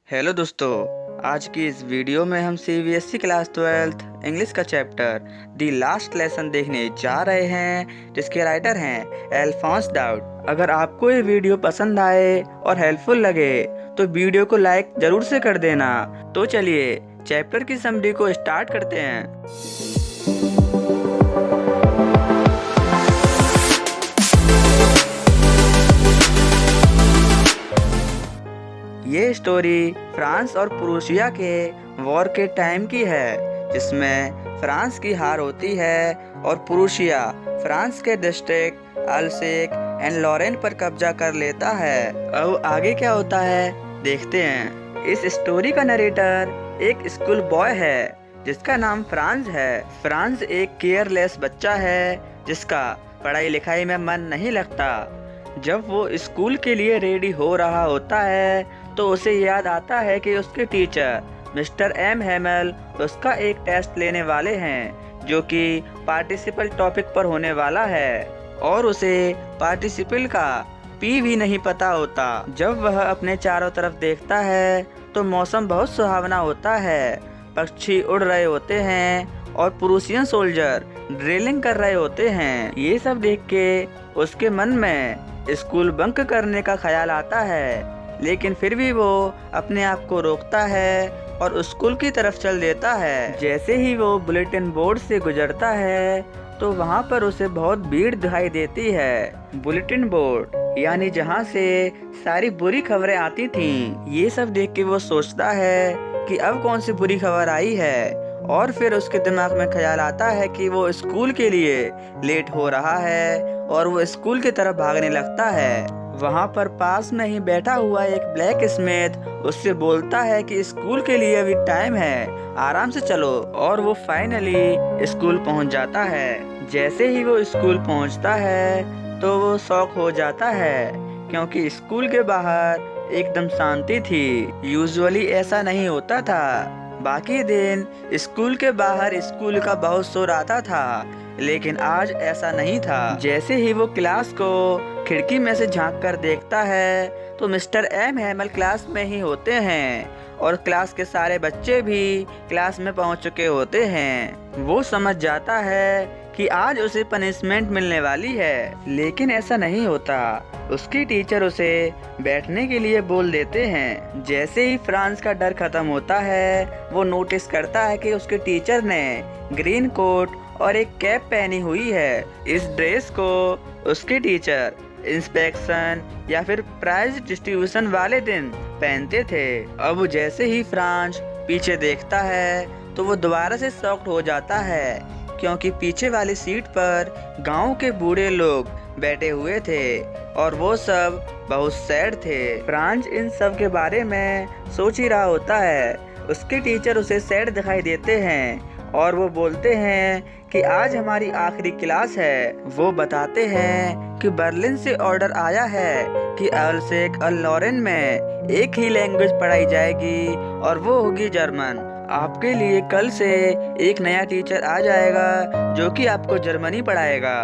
Hello दोस्तों, आज की इस वीडियो में हम सीबीएसई क्लास 12th इंग्लिश का चैप्टर दी लास्ट लेसन देखने जा रहे हैं, जिसके राइटर हैं अल्फोंस दाऊद। अगर आपको ये वीडियो पसंद आए और हेल्पफुल लगे तो वीडियो को लाइक जरूर से कर देना। तो चलिए चैप्टर की समरी को स्टार्ट करते हैं। ये स्टोरी फ्रांस और प्रूशिया के वॉर के टाइम की है, जिसमें फ्रांस की हार होती है और प्रूशिया फ्रांस के डिस्ट्रिक्ट अल्सेक एंड लॉरेन पर कब्जा कर लेता है। अब आगे क्या होता है देखते हैं। इस स्टोरी का नरेटर एक स्कूल बॉय है जिसका नाम फ्रांस है। फ्रांस एक केयरलेस बच्चा है जिसका पढ़ाई लिखाई में मन नहीं लगता। जब वो स्कूल के लिए रेडी हो रहा होता है तो उसे याद आता है कि उसके टीचर मिस्टर एम हेमल उसका एक टेस्ट लेने वाले हैं जो कि पार्टिसिपल टॉपिक पर होने वाला है, और उसे पार्टिसिपल का पी भी नहीं पता होता। जब वह अपने चारों तरफ देखता है तो मौसम बहुत सुहावना होता है। पक्षी उड़ रहे होते हैं और प्रूशियन सोल्जर ड्रिलिंग कर रहे होते हैं। ये सब देख के उसके मन में स्कूल बंक करने का ख्याल आता है, लेकिन फिर भी वो अपने आप को रोकता है और स्कूल की तरफ चल देता है। जैसे ही वो बुलेटिन बोर्ड से गुजरता है तो वहाँ पर उसे बहुत भीड़ दिखाई देती है। बुलेटिन बोर्ड यानी जहाँ से सारी बुरी खबरें आती थीं। ये सब देख के वो सोचता है कि अब कौन सी बुरी खबर आई है, और फिर उसके दिमाग में ख्याल आता है कि वो स्कूल के लिए लेट हो रहा है और वो स्कूल की तरफ भागने लगता है। वहाँ पर पास में ही बैठा हुआ एक ब्लैक स्मिथ उससे बोलता है कि स्कूल के लिए अभी टाइम है, आराम से चलो। और वो फाइनली स्कूल पहुँच जाता है। जैसे ही वो स्कूल पहुँचता है तो वो शॉक हो जाता है, क्योंकि स्कूल के बाहर एकदम शांति थी। यूजुअली ऐसा नहीं होता था। बाकी दिन स्कूल के बाहर स्कूल का बहुत शोर आता था, लेकिन आज ऐसा नहीं था। जैसे ही वो क्लास को खिड़की में से झांक कर देखता है तो मिस्टर एम हेमल क्लास में ही होते हैं, और क्लास के सारे बच्चे भी क्लास में पहुंच चुके होते हैं। वो समझ जाता है कि आज उसे पनिशमेंट मिलने वाली है, लेकिन ऐसा नहीं होता। उसकी टीचर उसे बैठने के लिए बोल देते हैं। जैसे ही फ्रांस का डर खत्म होता है वो नोटिस करता है कि उसके टीचर ने ग्रीन कोट और एक कैप पहनी हुई है। इस ड्रेस को उसके टीचर इंस्पेक्शन या फिर प्राइज डिस्ट्रीब्यूशन वाले दिन पहनते थे। अब जैसे ही फ्रांस पीछे देखता है तो वो दोबारा से शॉक्ड हो जाता है, क्योंकि पीछे वाली सीट पर गांव के बूढ़े लोग बैठे हुए थे और वो सब बहुत सैड थे। फ्रांस इन सब के बारे में सोच ही रहा होता है। उसके टीचर उसे सैड दिखाई देते हैं और वो बोलते हैं कि आज हमारी आखिरी क्लास है। वो बताते हैं कि बर्लिन से ऑर्डर आया है कि अल्सेक और लॉरेन में एक ही लैंग्वेज पढ़ाई जाएगी और वो होगी जर्मन। आपके लिए कल से एक नया टीचर आ जाएगा जो कि आपको जर्मनी पढ़ाएगा।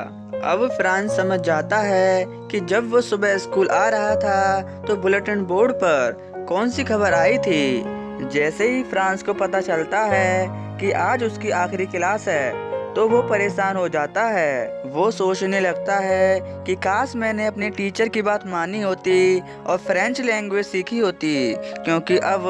अब फ्रांस समझ जाता है कि जब वो सुबह स्कूल आ रहा था तो बुलेटिन बोर्ड पर कौन सी खबर आई थी। जैसे ही फ्रांस को पता चलता है कि आज उसकी आखिरी क्लास है तो वो परेशान हो जाता है। वो सोचने लगता है कि काश मैंने अपने टीचर की बात मानी होती और फ्रेंच लैंग्वेज सीखी होती, क्योंकि अब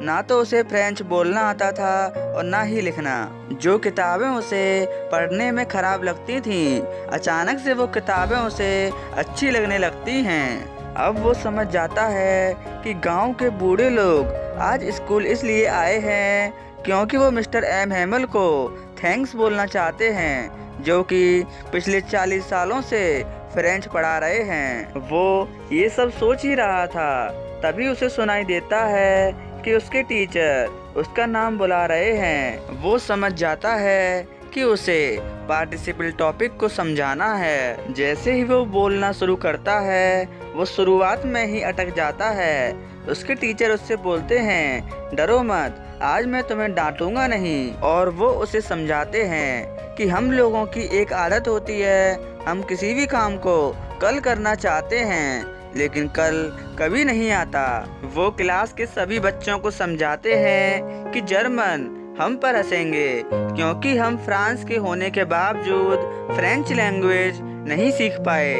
ना तो उसे फ्रेंच बोलना आता था और ना ही लिखना। जो किताबें उसे पढ़ने में खराब लगती थीं, अचानक से वो किताबें उसे अच्छी लगने लगती हैं। अब वो समझ जाता है कि गांव के बूढ़े लोग आज स्कूल इसलिए आए हैं क्योंकि वो मिस्टर एम हेमल को थैंक्स बोलना चाहते हैं, जो कि पिछले 40 सालों से फ्रेंच पढ़ा रहे हैं। वो ये सब सोच ही रहा था, तभी उसे सुनाई देता है कि उसके टीचर उसका नाम बुला रहे हैं। वो समझ जाता है कि उसे पार्टिसिपल टॉपिक को समझाना है। जैसे ही वो बोलना शुरू करता है वो शुरुआत में ही अटक जाता है। उसके टीचर उससे बोलते हैं, डरो मत, आज मैं तुम्हें डांटूंगा नहीं। और वो उसे समझाते हैं कि हम लोगों की एक आदत होती है, हम किसी भी काम को कल करना चाहते हैं, लेकिन कल कभी नहीं आता। वो क्लास के सभी बच्चों को समझाते हैं कि जर्मन हम पर हंसेंगे क्योंकि हम फ्रांस के होने के बावजूद फ्रेंच लैंग्वेज नहीं सीख पाए।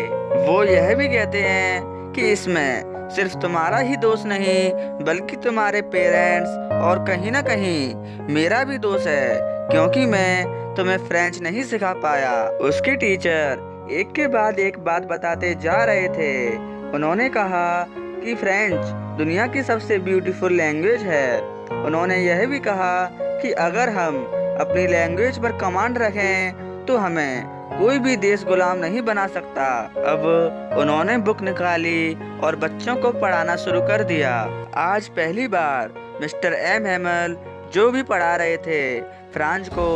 वो यह भी कहते हैं कि इसमें सिर्फ तुम्हारा ही दोष नहीं बल्कि तुम्हारे पेरेंट्स और कहीं ना कहीं मेरा भी दोष है क्योंकि मैं तुम्हें फ्रेंच नहीं सिखा पाया। उसके टीचर एक के बाद एक बात बताते जा रहे थे। उन्होंने कहा कि फ्रेंच दुनिया की सबसे ब्यूटीफुल लैंग्वेज है। उन्होंने यह भी कहा कि अगर हम अपनी लैंग्वेज पर कमांड रखें तो हमें कोई भी देश गुलाम नहीं बना सकता। अब उन्होंने बुक निकाली और बच्चों को पढ़ाना शुरू कर दिया। आज पहली बार मिस्टर एम हेमल जो भी पढ़ा रहे थे फ्रांस को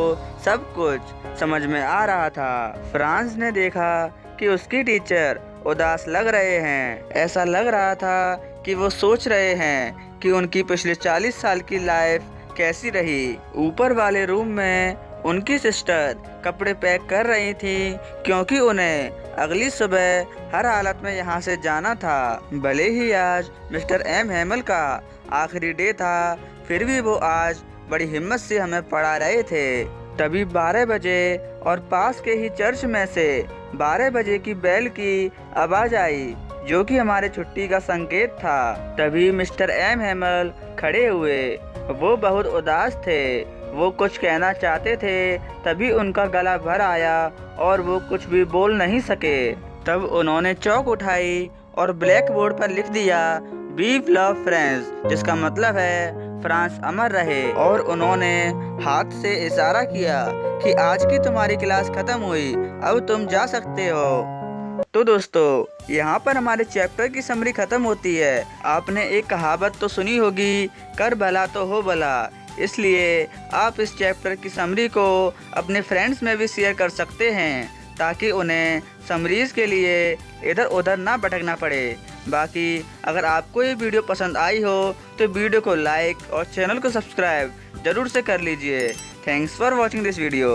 सब कुछ समझ में आ रहा था। फ्रांस ने देखा कि उसकी टीचर उदास लग रहे हैं। ऐसा लग रहा था कि वो सोच रहे हैं कि उनकी पिछले 40 साल की लाइफ कैसी रही। ऊपर वाले रूम में उनकी सिस्टर कपड़े पैक कर रही थी क्योंकि उन्हें अगली सुबह हर हालत में यहाँ से जाना था। भले ही आज मिस्टर एम हेमल का आखिरी डे था, फिर भी वो आज बड़ी हिम्मत से हमें पढ़ा रहे थे। तभी 12 बजे और पास के ही चर्च में से 12 बजे की बेल की आवाज आई जो कि हमारे छुट्टी का संकेत था। तभी मिस्टर एम हेमल खड़े हुए। वो बहुत उदास थे। वो कुछ कहना चाहते थे, तभी उनका गला भर आया और वो कुछ भी बोल नहीं सके। तब उन्होंने चौक उठाई और ब्लैक बोर्ड पर लिख दिया वीव लव फ्रांस, जिसका मतलब है फ्रांस अमर रहे। और उन्होंने हाथ से इशारा किया कि आज की तुम्हारी क्लास खत्म हुई, अब तुम जा सकते हो। तो दोस्तों, यहाँ पर हमारे चैप्टर की समरी खत्म होती है। आपने एक कहावत तो सुनी होगी, कर भला तो हो भला। इसलिए आप इस चैप्टर की समरी को अपने फ्रेंड्स में भी शेयर कर सकते हैं ताकि उन्हें समरीज के लिए इधर उधर ना भटकना पड़े। बाकी अगर आपको ये वीडियो पसंद आई हो तो वीडियो को लाइक और चैनल को सब्सक्राइब जरूर से कर लीजिए। Thanks for watching this video.